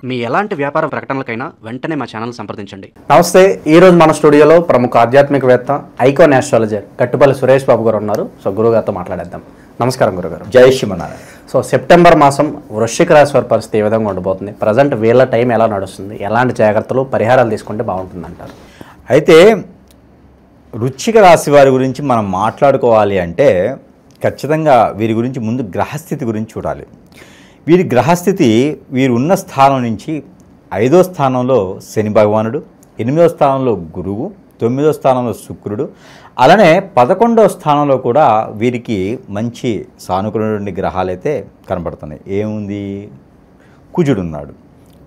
మీ ఎలాంటి వ్యాపార ప్రకటనలకైనా వెంటనే మా ఛానల్ సంప్రదించండి. నమస్తే. ఈరోజు మన స్టూడియోలో ప్రముఖ ఆధ్యాత్మికవేత్త ఐకాన్ ఆస్ట్రాలజర్ కట్టుపల్లి సురేష్ బాబు గారు ఉన్నారు. సో గురుగారితో మాట్లాడేద్దాం. నమస్కారం గురుగారు. జై శ్రీమన్నారాయణ. సో సెప్టెంబర్ మాసం వృశ్చిక రాశి వారి పరిస్థితి ఏ విధంగా ఉండబోతుంది? ప్రజెంట్ వీళ్ళ టైం ఎలా నడుస్తుంది? ఎలాంటి జాగ్రత్తలు పరిహారాలు తీసుకుంటే బాగుంటుంది అంటారు? అయితే వృశ్చిక రాశి వారి గురించి మనం మాట్లాడుకోవాలి అంటే ఖచ్చితంగా వీరి గురించి ముందు గ్రహస్థితి గురించి చూడాలి. వీరి గ్రహస్థితి వీరు ఉన్న స్థానం నుంచి 5వ స్థానంలో శని భగవానుడు, 8వ స్థానంలో గురువు, 9వ స్థానంలో శుక్రుడు, అలానే 11వ స్థానంలో కూడా వీరికి మంచి సానుకూలమైన గ్రహాలు అయితే కనబడుతున్నాయి. ఏముంది? కుజుడు ఉన్నాడు.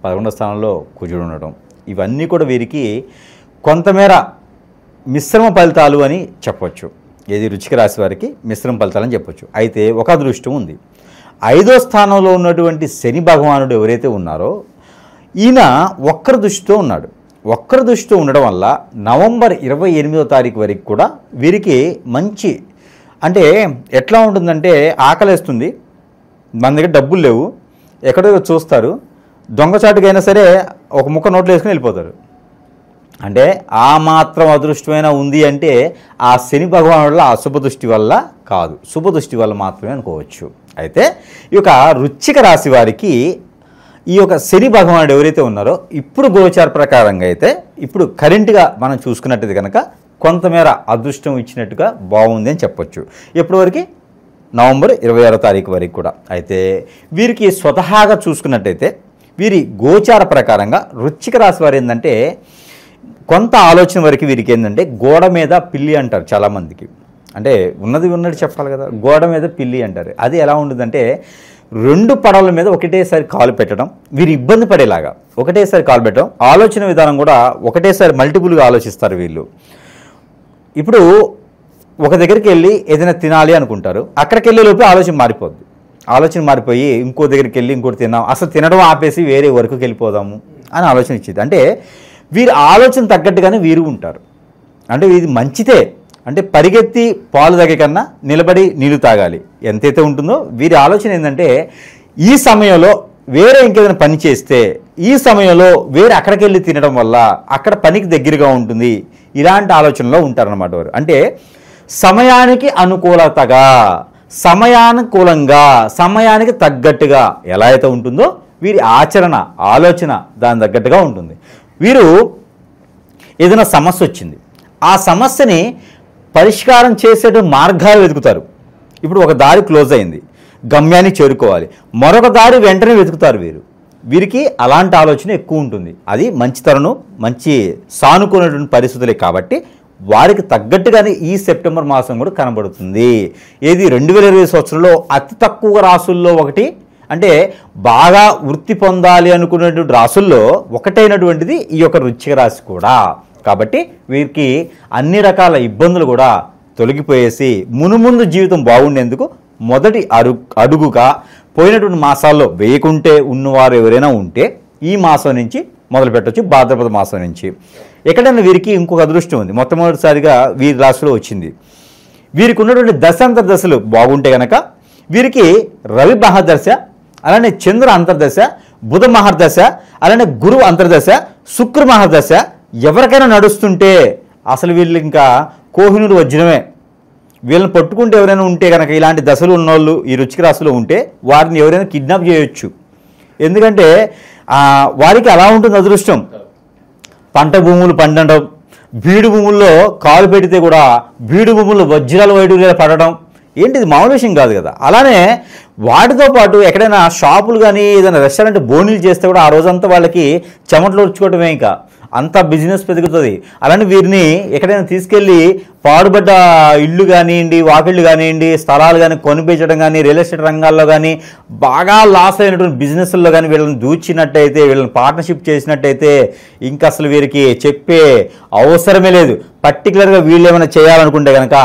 11వ స్థానంలో కుజుడు ఉండడం, ఇవన్నీ కూడా వీరికి కొంతమేర మిశ్రమ ఫలితాలు అని చెప్పొచ్చు. ఏది వృశ్చిక రాశి వారికి మిశ్రమ ఫలితాలని చెప్పొచ్చు. అయితే ఒక అదృష్టం ఉంది. 5వ స్థానంలో ఉన్నటువంటి శని భగవానుడు ఎవరైతే ఉన్నారో ఈయన వక్ర దృష్టితో ఉన్నాడు. వక్ర దృష్టితో ఉండడం వల్ల నవంబర్ 28వ తారీఖు వరకు కూడా వీరికి మంచి, అంటే ఎట్లా ఉంటుందంటే ఆకలేస్తుంది, మన దగ్గర డబ్బులు లేవు, ఎక్కడో చూస్తారు, దొంగచాటుకైనా సరే ఒక ముక్క నోట్లో వేసుకుని వెళ్ళిపోతారు. అంటే ఆ మాత్రం అదృష్టమైనా ఉంది అంటే ఆ శని భగవానుడి వల్ల అశుభ దృష్టి వల్ల కాదు, శుభ దృష్టి వల్ల మాత్రమే అనుకోవచ్చు. అయితే ఈ యొక్క వృశ్చిక రాశి వారికి ఈ యొక్క శని భగవానుడు ఎవరైతే ఉన్నారో ఇప్పుడు గోచార ప్రకారంగా అయితే ఇప్పుడు కరెంట్గా మనం చూసుకున్నట్టయితే కనుక కొంతమేర అదృష్టం ఇచ్చినట్టుగా బాగుంది అని చెప్పొచ్చు. ఎప్పటి వరకు? నవంబర్ 26వ తారీఖు వరకు కూడా. అయితే వీరికి స్వతహాగా చూసుకున్నట్టయితే వీరి గోచార ప్రకారంగా వృశ్చిక రాశి వారు ఏంటంటే కొంత ఆలోచన వరకు వీరికి ఏంటంటే గోడ మీద పిల్లి అంటారు చాలామందికి. అంటే ఉన్నది ఉన్నట్టు చెప్పాలి కదా, గోడ మీద పిల్లి అంటారు. అది ఎలా ఉంటుందంటే 2 పడవల మీద ఒకటేసారి కాలు పెట్టడం, వీరు ఇబ్బంది పడేలాగా ఒకటేసారి కాలు పెట్టడం, ఆలోచన విధానం కూడా ఒకటేసారి మల్టిపుల్గా ఆలోచిస్తారు వీళ్ళు. ఇప్పుడు ఒక దగ్గరికి వెళ్ళి ఏదైనా తినాలి అనుకుంటారు, అక్కడికి వెళ్ళే లోపే ఆలోచన మారిపోద్ది. ఆలోచన మారిపోయి ఇంకో దగ్గరికి వెళ్ళి ఇంకోటి తిన్నాం, అసలు తినడం ఆపేసి వేరే వరకుకి వెళ్ళిపోదాము అని ఆలోచన ఇచ్చేది. అంటే వీరి ఆలోచన తగ్గట్టుగానే వీరు ఉంటారు. అంటే ఇది మంచిదే, అంటే పరిగెత్తి పాలు తాగే కన్నా నిలబడి నీళ్లు తాగాలి ఎంతైతే ఉంటుందో వీరి ఆలోచన ఏంటంటే ఈ సమయంలో వేరే ఇంకేదైనా పని చేస్తే ఈ సమయంలో వేరే అక్కడికి వెళ్ళి తినడం వల్ల అక్కడ పనికి దగ్గరగా ఉంటుంది, ఇలాంటి ఆలోచనలో ఉంటారన్నమాట వారు. అంటే సమయానికి అనుకూలతగా, సమయానుకూలంగా, సమయానికి తగ్గట్టుగా ఎలా అయితే ఉంటుందో వీరి ఆచరణ ఆలోచన దాని తగ్గట్టుగా ఉంటుంది. వీరు ఏదైనా సమస్య వచ్చింది, ఆ సమస్యని పరిష్కారం చేసే మార్గాలు వెతుకుతారు. ఇప్పుడు ఒక దారి క్లోజ్ అయింది, గమ్యాన్ని చేరుకోవాలి, మరొక దారి వెంటనే వెతుకుతారు వీరికి అలాంటి ఆలోచన ఎక్కువ ఉంటుంది. అది మంచితనం, మంచి సానుకూలమైన పరిస్థితులే కాబట్టి వారికి తగ్గట్టుగానే ఈ సెప్టెంబర్ మాసం కూడా కనబడుతుంది. ఏది 2020 సంవత్సరంలో అతి తక్కువ రాసుల్లో ఒకటి, అంటే బాగా వృత్తి పొందాలి అనుకునేటువంటి రాసుల్లో ఒకటైనటువంటిది ఈ యొక్క వృశ్చిక రాశి కూడా. కాబట్టి వీరికి అన్ని రకాల ఇబ్బందులు కూడా తొలగిపోయేసి మునుముందు జీవితం బాగుండేందుకు మొదటి అడుగుగా పోయినటువంటి మాసాల్లో వేయకుంటే ఉన్నవారు ఎవరైనా ఉంటే ఈ మాసం నుంచి మొదలు పెట్టవచ్చు. భాద్రపద మాసం నుంచి ఎక్కడైనా వీరికి ఇంకొక అదృష్టం ఉంది. మొట్టమొదటిసారిగా వీరి రాశిలో వచ్చింది. వీరికి ఉన్నటువంటి దశాంతర దశలు బాగుంటే కనుక వీరికి రవి మహర్దశ, అలానే చంద్ర అంతర్దశ, బుధ మహర్దశ, అలానే గురువు అంతర్దశ, శుక్ర మహర్దశ ఎవరికైనా నడుస్తుంటే అసలు వీళ్ళు ఇంకా కోహినూరు వజ్రమే. వీళ్ళని పట్టుకుంటే ఎవరైనా ఉంటే కనుక ఇలాంటి దశలు ఉన్నోళ్ళు ఈ వృశ్చిక రాశిలో ఉంటే వారిని ఎవరైనా కిడ్నాప్ చేయొచ్చు. ఎందుకంటే వారికి అలా ఉంటుంది అదృష్టం. పంట భూములు పండడం, బీడు భూముల్లో కాలు పెడితే కూడా బీడు భూముల్లో వజ్రాలు వైడూర్యాలు పడడం ఏంటిది మామూలు విషయం కాదు కదా. అలానే వాటితో పాటు ఎక్కడైనా షాపులు కానీ ఏదైనా రెస్టారెంట్ బోనీలు చేస్తే కూడా ఆ రోజంతా వాళ్ళకి చెమటలు ఉచ్చుకోవటమే, ఇంకా అంత బిజినెస్ పెరుగుతుంది. అలానే వీరిని ఎక్కడైనా తీసుకెళ్ళి పాడుబడ్డ ఇళ్ళు కానివ్వండి, వాకిళ్ళు కానివ్వండి, స్థలాలు కానీ కొనిపించడం కానీ, రియల్ ఎస్టేట్ రంగాల్లో కానీ బాగా లాస్ అయినటువంటి బిజినెస్ల్లో కానీ వీళ్ళని దూచినట్టయితే, వీళ్ళని పార్ట్నర్షిప్ చేసినట్టయితే ఇంకా అసలు వీరికి చెప్పే అవసరమే లేదు. పర్టికులర్గా వీళ్ళు ఏమైనా చేయాలనుకుంటే కనుక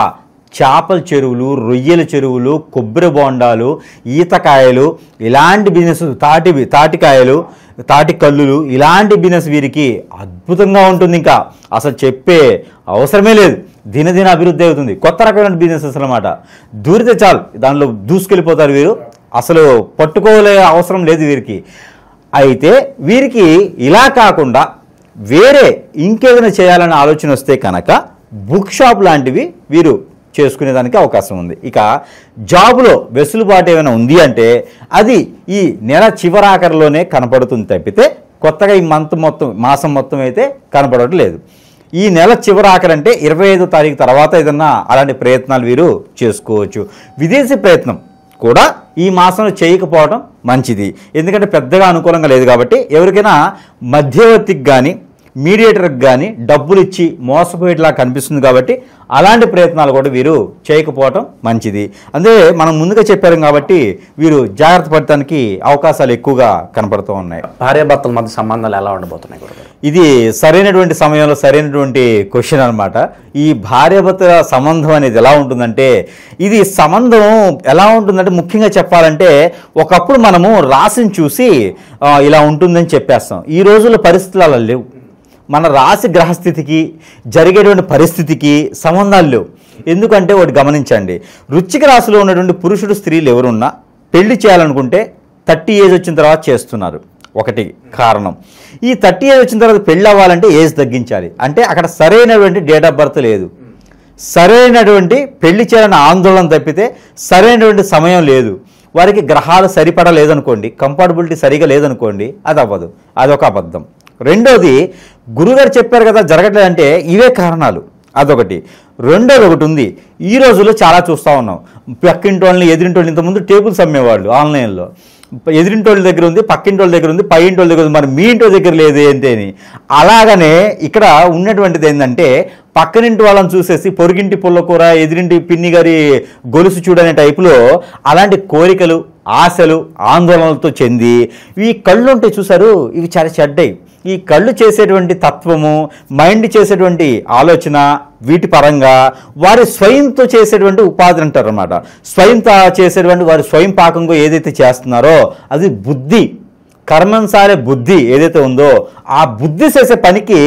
చేపల చెరువులు, రొయ్యల చెరువులు, కొబ్బరి బోండాలు, ఈతకాయలు, ఇలాంటి బిజినెస్, తాటికాయలు, తాటి కల్లులు, ఇలాంటి బిజినెస్ వీరికి అద్భుతంగా ఉంటుంది. ఇంకా అసలు చెప్పే అవసరమే లేదు. దినదిన అభివృద్ధి అవుతుంది. కొత్త రకమైన బిజినెసెస్ అన్నమాట. దూరితే చాలు దానిలో దూసుకెళ్ళిపోతారు వీరు. అసలు పట్టుకోలే అవసరం లేదు వీరికి. అయితే వీరికి ఇలా కాకుండా వేరే ఇంకేదైనా చేయాలనే ఆలోచన వస్తే కనుక బుక్ షాప్ లాంటివి వీరు చేసుకునేదానికి అవకాశం ఉంది. ఇక జాబులో వెసులుబాటు ఏమైనా ఉంది అంటే అది ఈ నెల చివరాఖరిలోనే కనపడుతుంది తప్పితే కొత్తగా ఈ మాసం మొత్తం అయితే కనపడటం లేదు. ఈ నెల చివరాఖరి అంటే 25వ తారీఖు తర్వాత ఏదన్నా అలాంటి ప్రయత్నాలు వీరు చేసుకోవచ్చు. విదేశీ ప్రయత్నం కూడా ఈ మాసంలో చేయకపోవడం మంచిది, ఎందుకంటే పెద్దగా అనుకూలంగా లేదు కాబట్టి. ఎవరికైనా మధ్యవర్తికి కానీ మీడియేటర్కి కానీ డబ్బులు ఇచ్చి మోసపోయేట్లా కనిపిస్తుంది కాబట్టి అలాంటి ప్రయత్నాలు కూడా వీరు చేయకపోవటం మంచిది. అదే మనం ముందుగా చెప్పారు కాబట్టి వీరు జాగ్రత్త పడటానికి అవకాశాలు ఎక్కువగా కనపడుతూ ఉన్నాయి. భార్యాభర్తల మధ్య సంబంధాలు ఎలా ఉండబోతున్నాయి గురుగారు? ఇది సరైనటువంటి సమయంలో సరైనటువంటి క్వశ్చన్ అనమాట. ఈ భార్యాభర్తల సంబంధం అనేది ఎలా ఉంటుందంటే, ఇది సంబంధం ఎలా ఉంటుందంటే ముఖ్యంగా చెప్పాలంటే ఒకప్పుడు మనము రాశిని చూసి ఇలా ఉంటుందని చెప్పేస్తాం. ఈ రోజుల్లో పరిస్థితులు అలా లేవు. మన రాశి గ్రహస్థితికి జరిగేటువంటి పరిస్థితికి సంబంధాలు లేవు. ఎందుకంటే ఒకటి గమనించండి, వృశ్చిక రాశిలో ఉన్నటువంటి పురుషుడు స్త్రీలు ఎవరున్నా పెళ్లి చేయాలనుకుంటే 30 ఏజ్ వచ్చిన తర్వాత చేస్తున్నారు. ఒకటి కారణం. ఈ 30 ఏజ్ వచ్చిన తర్వాత పెళ్ళి అవ్వాలంటే ఏజ్ తగ్గించాలి. అంటే అక్కడ సరైనటువంటి డేట్ ఆఫ్ బర్త్ లేదు, సరైనటువంటి పెళ్లి చేయాలన్న ఆందోళన తప్పితే సరైనటువంటి సమయం లేదు. వారికి గ్రహాలు సరిపడలేదనుకోండి, కంపాటబిలిటీ సరిగా లేదనుకోండి, అది అవ్వదు. అదొక అబద్ధం. రెండోది, గురుగారు చెప్పారు కదా జరగట్లేదంటే ఇవే కారణాలు, అదొకటి. రెండోది ఒకటి ఉంది, ఈ రోజుల్లో చాలా చూస్తూ ఉన్నాం. పక్కింటి వాళ్ళని ఎదిరింటి ఇంతకుముందు టేబుల్స్ అమ్మేవాళ్ళు ఆన్లైన్లో. ఎదిరింటి వాళ్ళ దగ్గర ఉంది, పక్కింటి వాళ్ళ దగ్గర ఉంది, పై ఇంటి వాళ్ళ దగ్గర ఉంది, మరి మీ ఇంటి దగ్గర లేదు ఏంటి అని. అలాగనే ఇక్కడ ఉన్నటువంటిది ఏంటంటే పక్కనింటి వాళ్ళని చూసేసి పొరుగింటి పుల్లకూర, ఎదిరింటి పిన్ని గారి గొలుసు చూడనే టైపులో అలాంటి కోరికలు, ఆశలు, ఆందోళనలతో చెంది ఈ కళ్ళు ఉంటాయి చూసారు, ఇవి చాలా చెడ్డాయి. ఈ కళ్ళు చేసేటువంటి తత్వము, మైండ్ చేసేటువంటి ఆలోచన, వీటి పరంగా వారి స్వయంతో చేసేటువంటి ఉపాధి అంటారు అన్నమాట. స్వయంతో చేసేటువంటి వారి స్వయం పాకంగా ఏదైతే చేస్తున్నారో అది బుద్ధి, కర్మనుసారే బుద్ధి ఏదైతే ఉందో ఆ బుద్ధి చేసే పనికి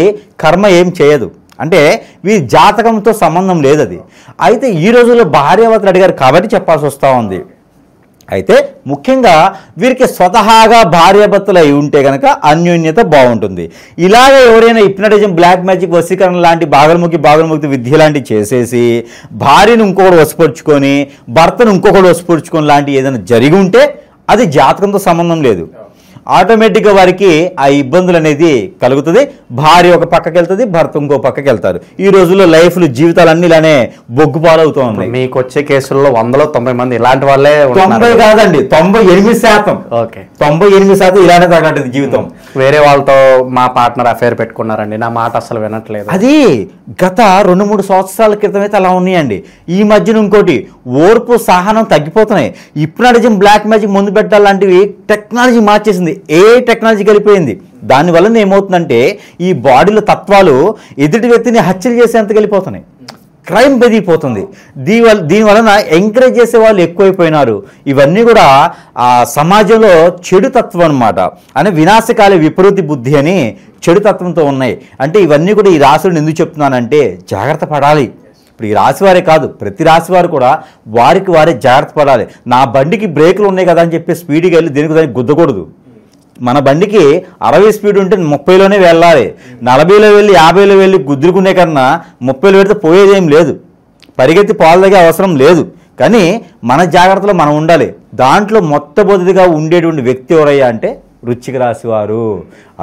కర్మ ఏం చేయదు. అంటే వీరి జాతకంతో సంబంధం లేదు అది. అయితే ఈ రోజుల్లో భార్యాభర్తలు అడిగారు కాబట్టి చెప్పాల్సి వస్తూ ఉంది. అయితే ముఖ్యంగా వీరికి స్వతహాగా భార్యాభర్తలు అయి ఉంటే కనుక అన్యోన్యత బాగుంటుంది. ఇలాగే ఎవరైనా హిప్నటిజం, బ్లాక్ మ్యాజిక్, వశీకరణ లాంటి బాగలముక్తి విద్య లాంటివి చేసేసి భార్యను ఇంకొకటి వశపరుచుకొని భర్తను ఇంకొకటి వశపరుచుకొని లాంటి ఏదైనా జరిగి ఉంటే అది జాతకంతో సంబంధం లేదు. ఆటోమేటిక్గా వారికి ఆ ఇబ్బందులు అనేది కలుగుతుంది. భార్య ఒక పక్కకి వెళ్తుంది, భర్త ఇంకో పక్కకి వెళ్తారు. ఈ రోజుల్లో లైఫ్లు, జీవితాలన్నీ ఇలానే బొగ్గుపాలవుతూ ఉన్నాయి. మీకు వచ్చే కేసుల్లో 100లో 90 మంది ఇలాంటి వాళ్ళే. 90 కాదండి, 98%. ఓకే, 98% ఇలానే తగ్గట్టు జీవితం. వేరే వాళ్ళతో మా పార్ట్నర్ అఫేర్ పెట్టుకున్నారండి, నా మాట అసలు వినట్లేదు. అది గత 2-3 సంవత్సరాల క్రితం అయితే అలా ఉన్నాయండి. ఈ మధ్యన ఇంకోటి, ఓర్పు, సహనం తగ్గిపోతున్నాయి. హిప్నటిజం, బ్లాక్ మ్యాజిక్, ముందు పెట్టాలంటివి టెక్నాలజీ మార్చేసింది. ఏ టెక్నాలజీ కలిపోయింది. దానివల్ల ఏమవుతుందంటే ఈ బాడీలో తత్వాలు ఎదుటి వ్యక్తిని హత్యలు చేసేంత వెళ్ళిపోతున్నాయి. క్రైమ్ పెరిగిపోతుంది. దీనివలన ఎంకరేజ్ చేసే వాళ్ళు ఎక్కువైపోయినారు. ఇవన్నీ కూడా ఆ సమాజంలో చెడు తత్వం అనమాట. అని వినాశకాల విపరీత బుద్ధి అని చెడు తత్వంతో ఉన్నాయి. అంటే ఇవన్నీ కూడా ఈ రాశులను ఎందుకు చెప్తున్నానంటే జాగ్రత్త పడాలి. ఇప్పుడు ఈ రాశి వారే కాదు, ప్రతి రాశి వారు కూడా వారికి వారే జాగ్రత్త పడాలి. నా బండికి బ్రేకులు ఉన్నాయి కదా అని చెప్పి స్పీడ్గా వెళ్ళి దానికి గుద్దకూడదు. మన బండికి 60 స్పీడ్ ఉంటే 30లోనే వెళ్ళాలి. 40లో వెళ్ళి 50లో వెళ్ళి గుద్దుకునే కన్నా 30లో పెడితే పోయేదేం లేదు. పరిగెత్తి పాలు తాగే అవసరం లేదు. కానీ మన జాగ్రత్తలో మనం ఉండాలి. దాంట్లో మొట్టమొదటిగా ఉండేటువంటి వ్యక్తి ఎవరయ్యా అంటే వృశ్చిక రాశి వారు.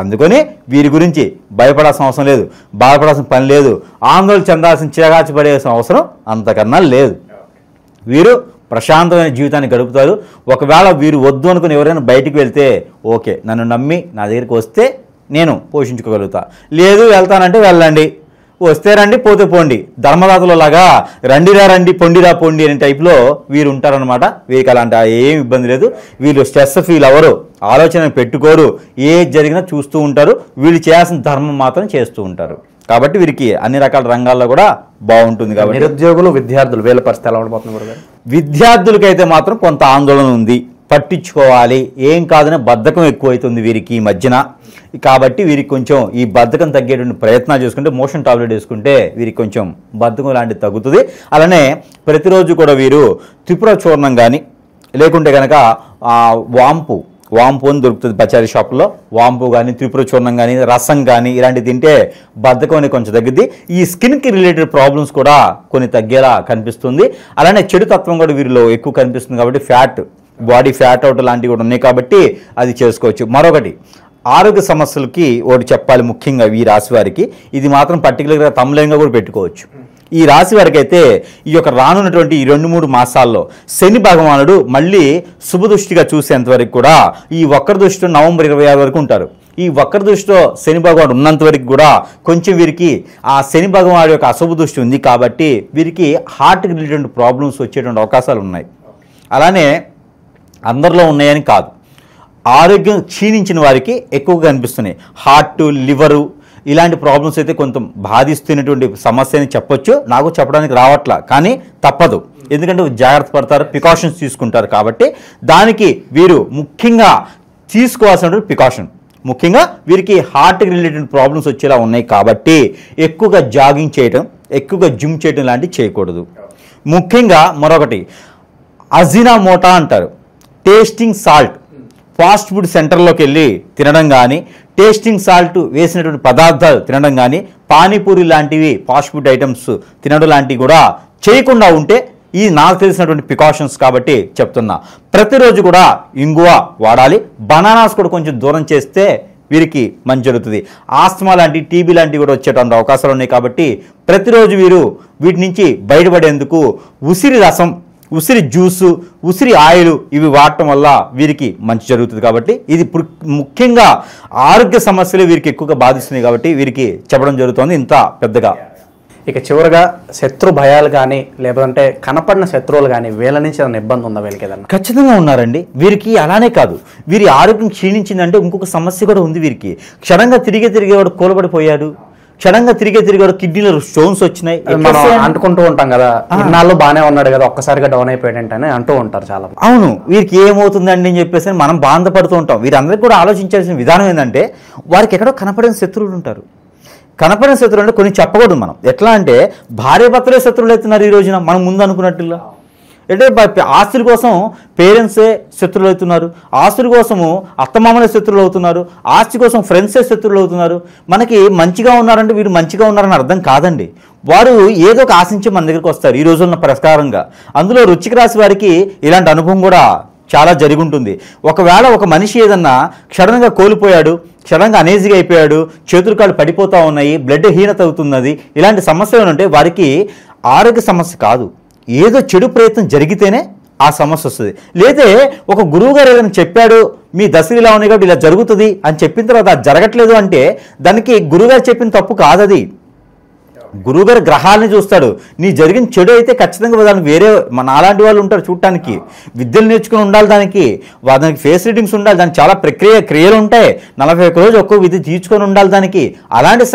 అందుకని వీరి గురించి భయపడాల్సిన అవసరం లేదు, బాధపడాల్సిన పని లేదు, ఆందోళన చెందాల్సిన చిరగాచి పడేసిన అవసరం అంతకన్నా లేదు. వీరు ప్రశాంతమైన జీవితాన్ని గడుపుతారు. ఒకవేళ వీరు వద్దు అనుకుని ఎవరైనా బయటికి వెళ్తే ఓకే, నన్ను నమ్మి నా దగ్గరికి వస్తే నేను పోషించుకోగలుగుతా, లేదు వెళ్తానంటే వెళ్ళండి, వస్తే రండి, పోతే పోండి, ధర్మదాతలో లాగా రండిరా రండి, పొండిరా పొండి అనే టైప్లో వీరు ఉంటారనమాట. వీరికి అలాంటి ఏం ఇబ్బంది లేదు. వీళ్ళు స్ట్రెస్ ఫీల్ అవ్వరు, ఆలోచన పెట్టుకోరు, ఏది జరిగినా చూస్తూ ఉంటారు. వీళ్ళు చేయాల్సిన ధర్మం మాత్రం చేస్తూ ఉంటారు. కాబట్టి వీరికి అన్ని రకాల రంగాల్లో కూడా బాగుంటుంది. కాబట్టి నిరుద్యోగులు, విద్యార్థులు వీళ్ళ పరిస్థితి ఎలా ఉండబోతుంది? విద్యార్థులకైతే మాత్రం కొంత ఆందోళన ఉంది. పట్టించుకోవాలి, ఏం కాదనే బద్ధకం ఎక్కువైతుంది వీరికి ఈ మధ్యన. కాబట్టి వీరికి కొంచెం ఈ బద్ధకం తగ్గేటువంటి ప్రయత్నాలు చేసుకుంటే, మోషన్ టాబ్లెట్ వేసుకుంటే వీరికి కొంచెం బద్ధకం లాంటిది తగ్గుతుంది. అలానే ప్రతిరోజు కూడా వీరు త్రిపుర చూర్ణం కానీ లేకుంటే కనుక వాంపు అని దొరుకుతుంది పచారీ షాప్లో. వాంపు కానీ, త్రిపుర చూర్ణం కానీ, రసం కానీ ఇలాంటివి తింటే బద్ధకం అనేది కొంచెం తగ్గిద్ది. ఈ స్కిన్కి రిలేటెడ్ ప్రాబ్లమ్స్ కూడా కొన్ని తగ్గేలా కనిపిస్తుంది. అలానే చెడు తత్వం కూడా వీరిలో ఎక్కువ కనిపిస్తుంది కాబట్టి బాడీ ఫ్యాట్ అవుట్ లాంటివి కూడా ఉన్నాయి కాబట్టి అది చేసుకోవచ్చు. మరొకటి ఆరోగ్య సమస్యలకి ఒకటి చెప్పాలి, ముఖ్యంగా ఈ రాశి వారికి ఇది మాత్రం పర్టికులర్గా తమ్లైన్గా కూడా పెట్టుకోవచ్చు. ఈ రాశి వారికి అయితే ఈ యొక్క రానున్నటువంటి ఈ 2-3 మాసాల్లో శని భగవానుడు మళ్ళీ శుభదృష్టిగా చూసేంతవరకు కూడా ఈ వక్ర దృష్టిలో నవంబర్ 26 వరకు ఉంటారు. ఈ వక్ర దృష్టిలో శని భగవానుడు ఉన్నంత వరకు కూడా కొంచెం వీరికి ఆ శని భగవానుడు యొక్క అశుభ దృష్టి ఉంది కాబట్టి వీరికి హార్ట్కి రిలేటెడ్ ప్రాబ్లమ్స్ వచ్చేటువంటి అవకాశాలు ఉన్నాయి. అలానే అందరిలో ఉన్నాయని కాదు, ఆరోగ్యం క్షీణించిన వారికి ఎక్కువగా కనిపిస్తున్నాయి. హార్ట్, లివరు ఇలాంటి ప్రాబ్లమ్స్ అయితే కొంత బాధిస్తున్నటువంటి సమస్య అని చెప్పొచ్చు. నాకు చెప్పడానికి రావట్లా, కానీ తప్పదు. ఎందుకంటే జాగ్రత్త పడతారు, ప్రికాషన్స్ తీసుకుంటారు. కాబట్టి దానికి వీరు ముఖ్యంగా తీసుకోవాల్సినటువంటి ప్రికాషన్, ముఖ్యంగా వీరికి హార్ట్కి రిలేటెడ్ ప్రాబ్లమ్స్ వచ్చేలా ఉన్నాయి కాబట్టి ఎక్కువగా జాగింగ్ చేయటం, ఎక్కువగా జిమ్ చేయటం లాంటివి చేయకూడదు. ముఖ్యంగా మరొకటి అజినామోటా అంటారు, టేస్టింగ్ సాల్ట్. ఫాస్ట్ ఫుడ్ సెంటర్లోకి వెళ్ళి తినడం కానీ, టేస్టింగ్ సాల్ట్ వేసినటువంటి పదార్థాలు తినడం కానీ, పానీపూరి లాంటివి ఫాస్ట్ ఫుడ్ ఐటమ్స్ తినడం లాంటివి కూడా చేయకుండా ఉంటే ఈ నాకు తెలిసినటువంటి ప్రికాషన్స్ కాబట్టి చెప్తున్నా. ప్రతిరోజు కూడా ఇంగువ వాడాలి. బనానాస్ కూడా కొంచెం దూరం చేస్తే వీరికి మంచి జరుగుతుంది. ఆస్తమా లాంటి, టీబీ లాంటివి కూడా వచ్చేటువంటి అవకాశాలు ఉన్నాయి కాబట్టి ప్రతిరోజు వీరు వీటి నుంచి బయటపడేందుకు ఉసిరి రసం, ఉసిరి జ్యూసు, ఉసిరి ఆయిల్ ఇవి వాడటం వల్ల వీరికి మంచి జరుగుతుంది. కాబట్టి ఇది ముఖ్యంగా ఆరోగ్య సమస్యలు వీరికి ఎక్కువగా బాధిస్తున్నాయి కాబట్టి వీరికి చెప్పడం జరుగుతుంది ఇంత పెద్దగా. ఇక చివరిగా శత్రు భయాలు కానీ లేదంటే కనపడిన శత్రువులు కానీ వీళ్ళ నుంచి ఏదైనా ఇబ్బంది ఉందా వీళ్ళకి ఏదన్నా? ఖచ్చితంగా ఉన్నారండి. వీరికి అలానే కాదు, వీరి ఆరోగ్యం క్షీణించిందంటే ఇంకొక సమస్య కూడా ఉంది. వీరికి క్షణంగా తిరిగేవాడు కూలబడిపోయాడు, క్షణంగా తిరిగేవాడు కిడ్నీలో స్టోన్స్ వచ్చినాయి. మనం అంటుకుంటూ ఉంటాం కదా, ఇన్నాళ్ళు బాగానే ఉన్నాడు కదా ఒక్కసారిగా డౌన్ అయిపోయాడంటే అంటూ ఉంటారు చాలా. అవును, వీరికి ఏమవుతుందండి అని చెప్పేసి మనం బాధపడుతూ ఉంటాం. వీరందరికీ కూడా ఆలోచించాల్సిన విధానం ఏంటంటే వారికి ఎక్కడో కనపడిన శత్రువులు ఉంటారు. కనపడిన శత్రువులు అంటే కొన్ని చెప్పకూడదు మనం. ఎట్లా అంటే భార్యాభర్తలే శత్రువులు అవుతున్నారు ఈ రోజున, మనం ముందు అనుకున్నట్టుగా. అంటే ఆస్తుల కోసం పేరెంట్సే శత్రువులు అవుతున్నారు, ఆస్తుల కోసము అత్తమామలే శత్రువులు అవుతున్నారు, ఆస్తి కోసం ఫ్రెండ్సే శత్రువులు అవుతున్నారు. మనకి మంచిగా ఉన్నారంటే వీరు మంచిగా ఉన్నారని అర్థం కాదండి. వారు ఏదో ఒక ఆశించి మన దగ్గరికి వస్తారు ఈ రోజున్న ప్రకారంగా. అందులో వృశ్చిక రాశి వారికి ఇలాంటి అనుభవం కూడా చాలా జరిగి ఉంటుంది. ఒకవేళ ఒక మనిషి ఏదన్నా క్షణంగా కోల్పోయాడు, క్షణంగా అనేజీగా అయిపోయాడు, చేతులు కాళ్ళు పడిపోతూ ఉన్నాయి, బ్లడ్ హీనత అవుతున్నది, ఇలాంటి సమస్యలు ఉంటే వారికి ఆరోగ్య సమస్య కాదు, ఏదో చెడు ప్రయత్నం జరిగితేనే ఆ సమస్య వస్తుంది. లేదే ఒక గురువు గారు ఏదైనా చెప్పాడు, మీ దశలు ఇలా ఉన్నాయి కాబట్టి ఇలా జరుగుతుంది అని చెప్పిన తర్వాత అది జరగట్లేదు అంటే దానికి గురువుగారు చెప్పిన తప్పు కాదది. గురువుగారు గ్రహాలని చూస్తాడు. నీ జరిగిన చెడు అయితే ఖచ్చితంగా దానికి వేరే మన అలాంటి వాళ్ళు ఉంటారు చూడటానికి, విద్యలు నేర్చుకుని ఉండాలి, దానికి ఫేస్ రీడింగ్స్ ఉండాలి, దానికి చాలా క్రియలు ఉంటాయి. 41 రోజు ఒక్కో విధి తీర్చుకొని ఉండాలి దానికి. అలాంటి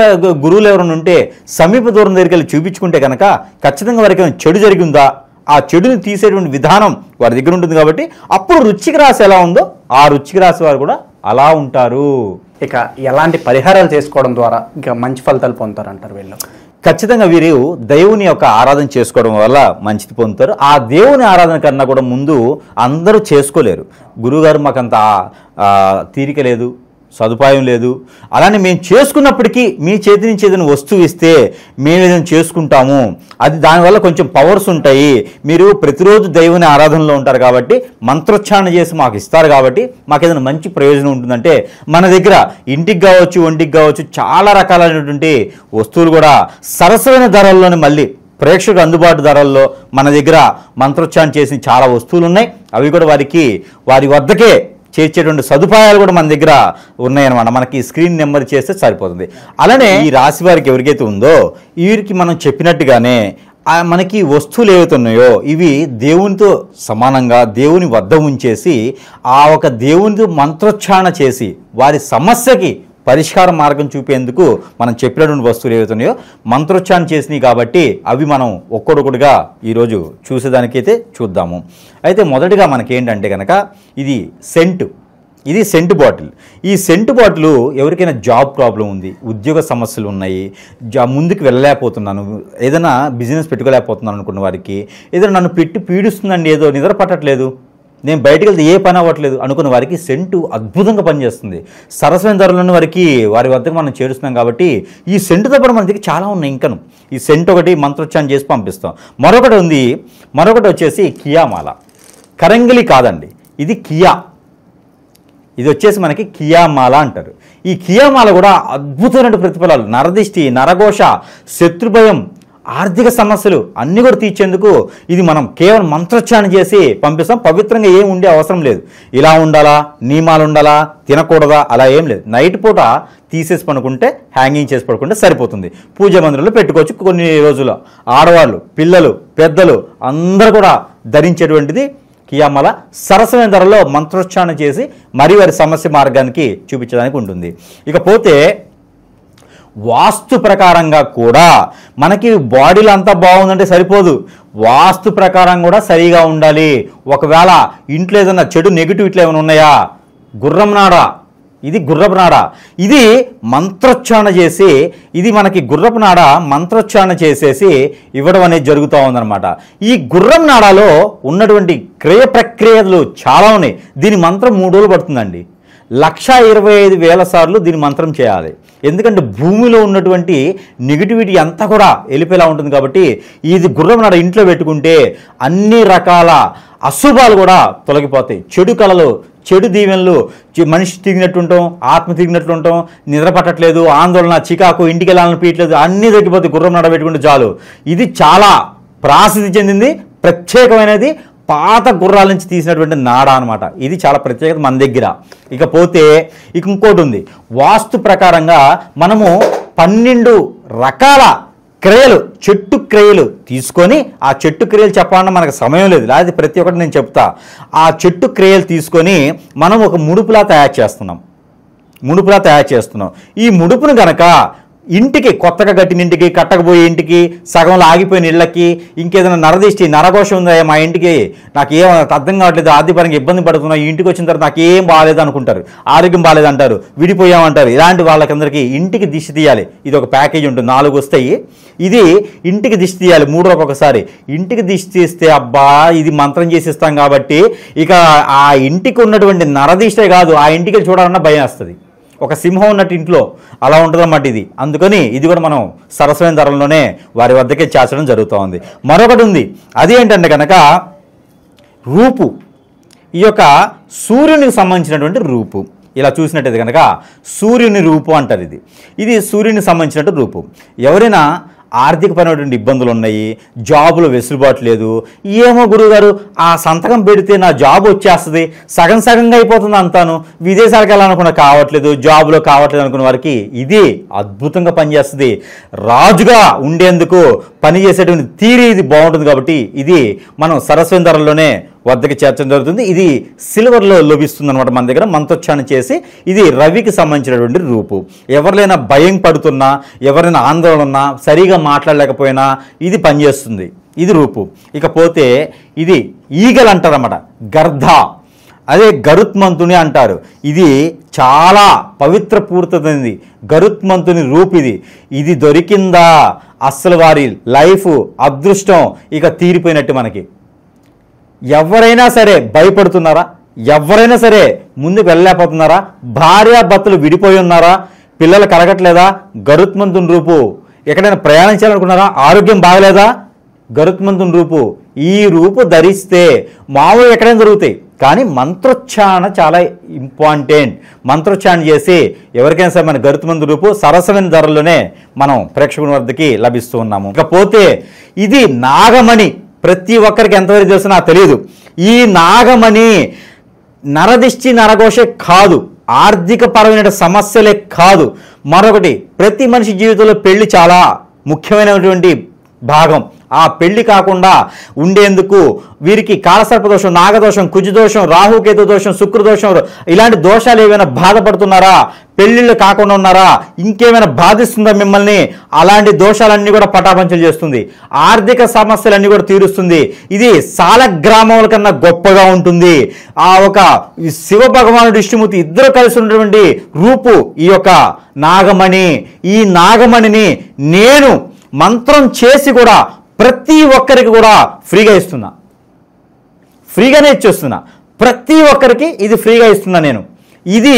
గురువులు ఎవరైనా ఉంటే సమీప దూరం దగ్గరికి వెళ్ళి చూపించుకుంటే కనుక ఖచ్చితంగా వారికి చెడు జరిగిందా ఆ చెడుని తీసేటువంటి విధానం వారి దగ్గర ఉంటుంది. కాబట్టి అప్పుడు వృశ్చిక రాశి ఎలా ఉందో ఆ వృశ్చిక రాశి వారు కూడా అలా ఉంటారు. ఇక ఎలాంటి పరిహారాలు చేసుకోవడం ద్వారా ఇంకా మంచి ఫలితాలు పొందుతారంటారు వీళ్ళు? ఖచ్చితంగా వీరు దేవుని యొక్క ఆరాధన చేసుకోవడం వల్ల మంచిది పొందుతారు. ఆ దేవుని ఆరాధన కన్నా కూడా ముందు అందరూ చేసుకోలేరు. గురువుగారు మాకంత తీరిక లేదు, సదుపాయం లేదు, అలానే మేము చేసుకున్నప్పటికీ మీ చేతి నుంచి ఏదైనా వస్తువు ఇస్తే మేము ఏదైనా చేసుకుంటాము, అది దానివల్ల కొంచెం పవర్స్ ఉంటాయి, మీరు ప్రతిరోజు దైవుని ఆరాధనలో ఉంటారు కాబట్టి మంత్రోచ్చారణ చేసి మాకు ఇస్తారు కాబట్టి మాకు ఏదైనా మంచి ప్రయోజనం ఉంటుందంటే మన దగ్గర ఇంటికి కావచ్చు, ఒంటికి కావచ్చు చాలా రకాలైనటువంటి వస్తువులు కూడా సరసమైన ధరల్లోనే మళ్ళీ ప్రేక్షకులకు అందుబాటు ధరల్లో మన దగ్గర మంత్రోచ్చారణ చేసిన చాలా వస్తువులు ఉన్నాయి. అవి కూడా వారి వద్దకే చేర్చేటువంటి సదుపాయాలు కూడా మన దగ్గర ఉన్నాయన్నమాట. మనకి స్క్రీన్ నెంబర్ చేస్తే సరిపోతుంది. అలానే ఈ రాశి వారికి ఎవరికైతే ఉందో వీరికి మనం చెప్పినట్టుగానే మనకి వస్తువులు ఏవైతే ఉన్నాయో ఇవి దేవునితో సమానంగా దేవుని వద్ద ఉంచేసి ఆ ఒక దేవునితో మంత్రోచ్చారణ చేసి వారి సమస్యకి పరిష్కార మార్గం చూపేందుకు మనం చెప్పినటువంటి వస్తువులు ఏవైతే ఉన్నాయో మంత్రోచ్చారణ చేసినాయి కాబట్టి అవి మనం ఒక్కొక్కటిగా ఈరోజు చూసేదానికైతే చూద్దాము. అయితే మొదటిగా మనకేంటంటే కనుక ఇది సెంట్ బాటిల్. ఈ సెంట్ బాటిల్ ఎవరికైనా జాబ్ ప్రాబ్లం ఉంది, ఉద్యోగ సమస్యలు ఉన్నాయి, ముందుకు వెళ్ళలేకపోతున్నాను, ఏదైనా బిజినెస్ పెట్టుకోలేకపోతున్నాను అనుకున్న వారికి, ఏదైనా నన్ను పెట్టి పీడిస్తుందండి, ఏదో నిద్ర పట్టట్లేదు, నేను బయటికి వెళ్తే ఏ పని అవ్వట్లేదు అనుకున్న వారికి సెంటు అద్భుతంగా పనిచేస్తుంది. సరసమైన ధరలను వారికి వారి వద్దకు మనం చేరుస్తున్నాం కాబట్టి ఈ సెంటుతో పాటు మన దగ్గర చాలా ఉన్నాయి. ఇంకను ఈ సెంటు ఒకటి మంత్రోచ్చారణ చేసి పంపిస్తాం. మరొకటి ఉంది, మరొకటి వచ్చేసి కియామాల. కరంగిలి కాదండి, ఇది కియా. ఇది వచ్చేసి మనకి కియామాల అంటారు. ఈ కియామాల కూడా అద్భుతమైన ప్రతిఫలాలు, నరదిష్టి, నరఘోష, శత్రుభయం, ఆర్థిక సమస్యలు అన్నీ కూడా తీర్చేందుకు ఇది మనం కేవలం మంత్రోచ్చారణ చేసి పంపిస్తాం. పవిత్రంగా ఏం ఉండే అవసరం లేదు. ఇలా ఉండాలా, నియమాలు ఉండాలా, తినకూడదా, అలా ఏం లేదు. నైట్ పూట తీసేసి పడుకుంటే, హ్యాంగింగ్ చేసి పడుకుంటే సరిపోతుంది. పూజ మందిరంలో పెట్టుకోవచ్చు. కొన్ని రోజులు ఆడవాళ్ళు, పిల్లలు, పెద్దలు అందరూ కూడా ధరించేటువంటిది కియామాల. సరసమైన ధరలో మంత్రోచ్చారణ చేసి మరి వారి సమస్య మార్గానికి చూపించడానికి ఉంటుంది. ఇకపోతే వాస్తు ప్రకారంగా కూడా మనకి బాడీలో అంతా బాగుందంటే సరిపోదు, వాస్తు ప్రకారం కూడా సరిగా ఉండాలి. ఒకవేళ ఇంట్లో ఏదైనా చెడు నెగిటివ్ ఇట్లా ఏమైనా ఉన్నాయా, గుర్రం నాడ, ఇది గుర్రపు నాడ, ఇది మంత్రోచ్చారణ చేసి, ఇది మనకి గుర్రపు నాడ మంత్రోచ్చారణ చేసేసి ఇవ్వడం అనేది జరుగుతూ ఉందన్నమాట. ఈ గుర్రం నాడాలో ఉన్నటువంటి క్రియ ప్రక్రియలు చాలా ఉన్నాయి. దీని మంత్రం 3 రోజులు పడుతుందండి. 1,25,000 సార్లు దీని మంత్రం చేయాలి. ఎందుకంటే భూమిలో ఉన్నటువంటి నెగిటివిటీ అంతా కూడా వెళ్ళిపోయేలా ఉంటుంది కాబట్టి ఇది గుర్రం నాడ ఇంట్లో పెట్టుకుంటే అన్ని రకాల అశుభాలు కూడా తొలగిపోతాయి. చెడు కళలు, చెడు దీవెనలు, మనిషి తిరిగినట్టు ఉంటాం, ఆత్మ తిరిగినట్లు ఉంటాం, నిద్ర పట్టట్లేదు, ఆందోళన, చికాకు, ఇంటికి వెళ్ళాలని పీయట్లేదు, అన్నీ తగ్గిపోతాయి గుర్రం నాడ పెట్టుకుంటే చాలు. ఇది చాలా ప్రాసిద్ధి చెందింది, ప్రత్యేకమైనది, పాత గుర్రాల నుంచి తీసినటువంటి నాడ అనమాట. ఇది చాలా ప్రత్యేకత మన దగ్గర. ఇకపోతే ఇంకోటి ఉంది. వాస్తు ప్రకారంగా మనము 12 రకాల క్రియలు, చెట్టు క్రియలు తీసుకొని, ఆ చెట్టు క్రియలు చెప్పాలన్నా మనకు సమయం లేదు, లేదా ప్రతి ఒక్కటి నేను చెప్తా. ఆ చెట్టు క్రియలు తీసుకొని మనం ఒక ముడుపులా తయారు చేస్తున్నాం. ఈ ముడుపును గనక ఇంటికి, కొత్తగా కట్టిన ఇంటికి, కట్టకపోయే ఇంటికి, సగంలో ఆగిపోయిన ఇళ్ళకి, ఇంకేదైనా నరదిష్టి, నరఘోషం ఉందా మా ఇంటికి, నాకు ఏం అర్థం కావట్లేదు, ఆర్థికపరంగా ఇబ్బంది పడుతున్నా, ఈ ఇంటికి వచ్చిన తర్వాత నాకు ఏం బాగాలేదు అనుకుంటారు, ఆరోగ్యం బాగాలేదంటారు, విడిపోయామంటారు, ఇలాంటి వాళ్ళకందరికీ ఇంటికి దిష్టి తీయాలి. ఇది ఒక ప్యాకేజ్ ఉంటుంది, 4 వస్తాయి. ఇది ఇంటికి దిష్టి తీయాలి 3 రోజులకు ఒకసారి. ఇంటికి దిష్టి తీస్తే అబ్బా ఇది మంత్రం చేసిస్తాం కాబట్టి ఇక ఆ ఇంటికి ఉన్నటువంటి నరదిష్టే కాదు, ఆ ఇంటికి చూడాలన్నా భయం వస్తుంది. ఒక సింహం ఉన్నట్టు ఇంట్లో అలా ఉంటుందన్నమాట ఇది. అందుకని ఇది కూడా మనం సరసమైన ధరల్లోనే వారి వద్దకే చేర్చడం జరుగుతూ ఉంది. మరొకటి ఉంది, అది ఏంటంటే కనుక రూపు. ఈ యొక్క సూర్యునికి సంబంధించినటువంటి రూపు. ఇలా చూసినట్టయితే కనుక సూర్యుని రూపు అంటారు. ఇది సూర్యునికి సంబంధించినట్టు రూపు. ఎవరైనా ఆర్థికపరమైనటువంటి ఇబ్బందులు ఉన్నాయి, జాబులో వెసులుబాటు లేదు, ఏమో గురువుగారు ఆ సంతకం పెడితే నా జాబ్ వచ్చేస్తుంది, సగంగా అయిపోతుంది అంతాను, విదేశాలకు వెళ్ళాలనుకున్న కావట్లేదు, జాబులో కావట్లేదు అనుకున్న వారికి ఇది అద్భుతంగా పనిచేస్తుంది. రాజుగా ఉండేందుకు పనిచేసేటువంటి తీరి ఇది బాగుంటుంది కాబట్టి ఇది మనం సరస్వతి ధరల్లోనే వద్దకి చేర్చడం జరుగుతుంది. ఇది సిల్వర్లో లభిస్తుంది అనమాట మన దగ్గర. మంత్రోచ్చారణ చేసి ఇది రవికి సంబంధించినటువంటి రూపు. ఎవరినైనా భయం పడుతున్నా, ఎవరైనా ఆందోళన ఉన్నా, సరిగా మాట్లాడలేకపోయినా ఇది పనిచేస్తుంది. ఇది రూపు. ఇకపోతే ఇది ఈగలు అంటారన్నమాట, గర్ధ, అదే గరుత్మంతుని అంటారు. ఇది చాలా పవిత్ర పూర్తయింది గరుత్మంతుని రూపు. ఇది దొరికిందా అస్సలు వారి లైఫ్ అదృష్టం ఇక తీరిపోయినట్టు. మనకి ఎవరైనా సరే భయపడుతున్నారా, ఎవరైనా సరే ముందుకు వెళ్ళలేకపోతున్నారా, భార్యాభర్తలు విడిపోయి ఉన్నారా, పిల్లలు కలగట్లేదా, గరుత్మంతుని రూపు. ఎక్కడైనా ప్రయాణించాలనుకున్నారా, ఆరోగ్యం బాగలేదా, గరుత్మంతుని రూపు. ఈ రూపు ధరిస్తే మామూలు ఎక్కడైనా దొరుకుతాయి, కానీ మంత్రోచ్చారణ చాలా ఇంపార్టెంట్. మంత్రోచ్చారణ చేసి ఎవరికైనా సరే మన గరుత్మంతుని రూపు సరసమైన ధరల్లోనే మనం ప్రేక్షకుల వద్దకి లభిస్తూ ఉన్నాము. ఇకపోతే ఇది నాగమణి. ప్రతి ఒక్కరికి ఎంతవరకు తెలుసు నాకు తెలియదు. ఈ నాగమణి నరదిష్టి, నరఘోషే కాదు, ఆర్థిక పరమైన సమస్యలే కాదు, మరొకటి ప్రతి మనిషి జీవితంలో పెళ్లి చాలా ముఖ్యమైనటువంటి భాగం. ఆ పెళ్లి కాకుండా ఉండేందుకు వీరికి కాలసర్పదోషం, నాగదోషం, కుజదోషం, రాహుకేతు దోషం, శుక్రదోషం, ఇలాంటి దోషాలు ఏమైనా బాధపడుతున్నారా, పెళ్లిళ్ళు కాకుండా ఉన్నారా, ఇంకేమైనా బాధిస్తుందా మిమ్మల్ని, అలాంటి దోషాలన్నీ కూడా పటాపంచలు చేస్తుంది. ఆర్థిక సమస్యలన్నీ కూడా తీరుస్తుంది. ఇది సాలగ్రామముల కన్నా గొప్పగా ఉంటుంది. ఆ ఒక శివ భగవానుడు, విష్ణుమూర్తి ఇద్దరు కలిసి ఉన్నటువంటి రూపు ఈ యొక్క నాగమణి. ఈ నాగమణిని నేను మంత్రం చేసి కూడా ప్రతి ఒక్కరికి కూడా ఫ్రీగా ఇస్తున్నా, ఫ్రీగానే ఇచ్చేస్తున్నా. ప్రతి ఒక్కరికి ఇది ఫ్రీగా ఇస్తున్నా నేను. ఇది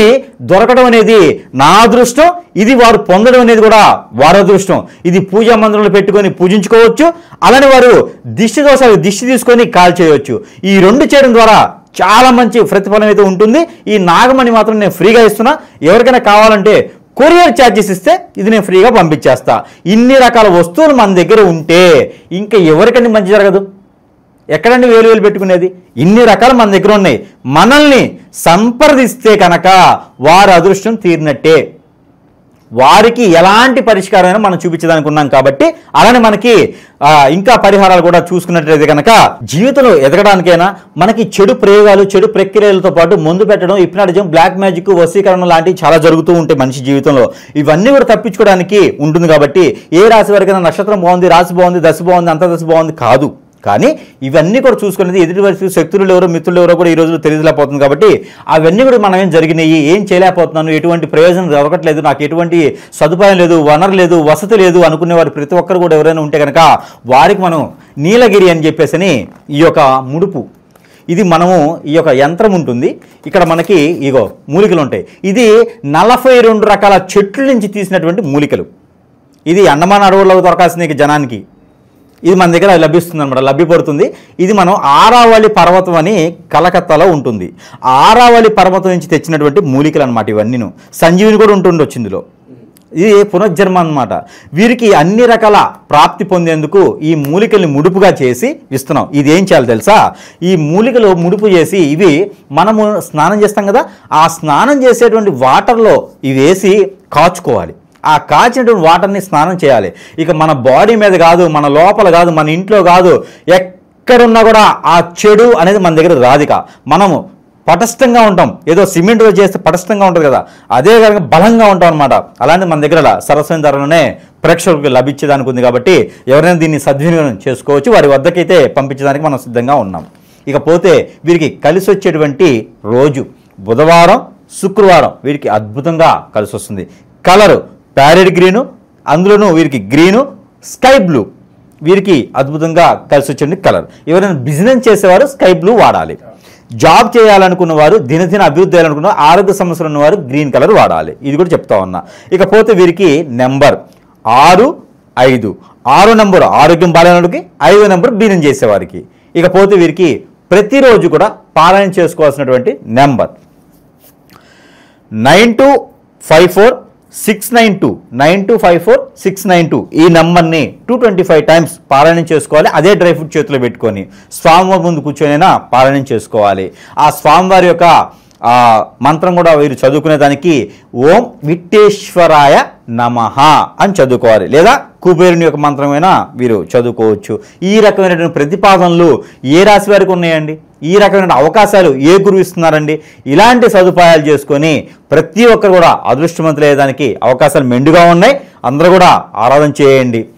దొరకడం అనేది నా అదృష్టం, ఇది వారు పొందడం అనేది కూడా వారి అదృష్టం. ఇది పూజా మందిరంలో పెట్టుకొని పూజించుకోవచ్చు, అలానే వారు దిష్టి దోషాలు దిష్టి తీసుకొని కాల్ చేయవచ్చు. ఈ రెండు చేయడం ద్వారా చాలా మంచి ప్రతిఫలం అయితే ఉంటుంది. ఈ నాగమణి మాత్రం నేను ఫ్రీగా ఇస్తున్నా. ఎవరికైనా కావాలంటే కొరియర్ ఛార్జెస్ ఇస్తే ఇది నేను ఫ్రీగా పంపించేస్తా. ఇన్ని రకాల వస్తువులు మన దగ్గర ఉంటే ఇంకా ఎవరికండి మంచి జరగదు? ఎక్కడండి వేలు పెట్టుకునేది? ఇన్ని రకాలు మన దగ్గర ఉన్నాయి. మనల్ని సంప్రదిస్తే కనుక వారి అదృష్టం తీరినట్టే. వారికి ఎలాంటి పరిష్కారమైనా మనం చూపించడానికి ఉన్నాం కాబట్టి, అలానే మనకి ఇంకా పరిహారాలు కూడా చూసుకున్నట్లయితే కనుక జీవితంలో ఎదగడానికైనా మనకి చెడు ప్రయోగాలు, చెడు ప్రక్రియలతో పాటు ముందు పెట్టడం, హిప్నాటిజం, బ్లాక్ మ్యాజిక్, వశీకరణ లాంటివి చాలా జరుగుతూ ఉంటాయి మనిషి జీవితంలో. ఇవన్నీ కూడా తప్పించుకోవడానికి ఉంటుంది కాబట్టి ఏ రాశి వారికైనా నక్షత్రం బాగుంది, రాశి బాగుంది, దశ బాగుంది, అంతర్దశ బాగుంది కాదు. కానీ ఇవన్నీ కూడా చూసుకునేది ఎదుటి వయసు శక్తులు ఎవరో మిత్రులు ఎవరో కూడా ఈ రోజులో తెలియలేకపోతుంది కాబట్టి అవన్నీ కూడా మనం ఏం జరిగినాయి, ఏం చేయలేకపోతున్నాను, ఎటువంటి ప్రయోజనం దొరకట్లేదు, నాకు ఎటువంటి సదుపాయం లేదు, వనరు లేదు, వసతి లేదు అనుకునే వారు ప్రతి ఒక్కరు కూడా ఎవరైనా ఉంటే కనుక వారికి మనం నీలగిరి అని చెప్పేసి ఈ యొక్క ముడుపు, ఇది మనము ఈ యొక్క యంత్రం ఉంటుంది. ఇక్కడ మనకి ఇగో మూలికలు ఉంటాయి. ఇది 42 రకాల చెట్ల నుంచి తీసినటువంటి మూలికలు. ఇది అండమాన్ అడవుల్లో దొరకాల్సిన జనానికి ఇది మన దగ్గర లభిస్తుంది అనమాట, లభ్యపడుతుంది. ఇది మనం ఆరావళి పర్వతం అని కలకత్తాలో ఉంటుంది. ఆరావళి పర్వతం నుంచి తెచ్చినటువంటి మూలికలు అనమాట ఇవన్నీను. సంజీవిని కూడా ఉంటుండొచ్చు ఇందులో. ఇది పునర్జన్మ అనమాట. వీరికి అన్ని రకాల ప్రాప్తి పొందేందుకు ఈ మూలికల్ని ముడుపుగా చేసి ఇస్తున్నాం. ఇది ఏం చేయాలి తెలుసా? ఈ మూలికలు ముడుపు చేసి ఇవి మనము స్నానం చేస్తాం కదా, ఆ స్నానం చేసేటువంటి వాటర్లో ఇవి వేసి కాచుకోవాలి. ఆ కాచినటువంటి వాటర్ని స్నానం చేయాలి. ఇక మన బాడీ మీద కాదు, మన లోపల కాదు, మన ఇంట్లో కాదు, ఎక్కడున్నా కూడా ఆ చెడు అనేది మన దగ్గర రాదిక. మనము పటిష్టంగా ఉంటాం. ఏదో సిమెంట్తో చేస్తే పటిష్టంగా ఉంటుంది కదా, అదే కనుక బలంగా ఉంటాం అనమాట. అలాంటి మన దగ్గర సరస్వతి ధరలోనే ప్రేక్షకులకు లభించేదానికి ఉంది కాబట్టి ఎవరైనా దీన్ని సద్వినియోగం చేసుకోవచ్చు. వారి వద్దకైతే పంపించడానికి మనం సిద్ధంగా ఉన్నాం. ఇకపోతే వీరికి కలిసి వచ్చేటువంటి రోజు బుధవారం, శుక్రవారం వీరికి అద్భుతంగా కలిసి వస్తుంది. కలరు ప్యారెట్ గ్రీను, అందులోనూ వీరికి గ్రీను, స్కై బ్లూ వీరికి అద్భుతంగా కలిసి వచ్చే కలర్. ఎవరైనా బిజినెస్ చేసేవారు స్కై బ్లూ వాడాలి. జాబ్ చేయాలనుకున్న వారు, దినదిన అభివృద్ధి చేయాలనుకున్న ఆరోగ్య సమస్యలు ఉన్నవారు గ్రీన్ కలర్ వాడాలి. ఇది కూడా చెప్తా ఉన్నా. ఇకపోతే వీరికి నెంబర్ 6, 5. 6 నెంబర్ ఆరోగ్యం బాగాలేనోడికి, 5 నెంబర్ బిజినెస్ చేసేవారికి. ఇకపోతే వీరికి ప్రతిరోజు కూడా పారాయణ చేసుకోవాల్సినటువంటి నెంబర్ 9254-692 9254-692 ఈ నెంబర్ని 225 టైమ్స్ పారాయణం చేసుకోవాలి. అదే డ్రై ఫ్రూట్ చేతిలో పెట్టుకొని స్వామివారి ముందు కూర్చొనైనా పారాయణం చేసుకోవాలి. ఆ స్వామివారి యొక్క మంత్రం కూడా వీరు చదువుకునేదానికి ఓం విట్టేశ్వరాయ నమః అని చదువుకోవాలి, లేదా కుబేరుని యొక్క మంత్రమైనా వీరు చదువుకోవచ్చు. ఈ రకమైనటువంటి ప్రతిపాదనలు ఏ రాశి వారికి ఉన్నాయండి? ఈ రకమైన అవకాశాలు ఏ గురువు ఇస్తున్నారండి? ఇలాంటి సదుపాయాలు చేసుకొని ప్రతి ఒక్కరు కూడా అదృష్టవంతులు అయ్యేదానికి అవకాశాలు మెండుగా ఉన్నాయి. అందరూ కూడా ఆరాధన చేయండి.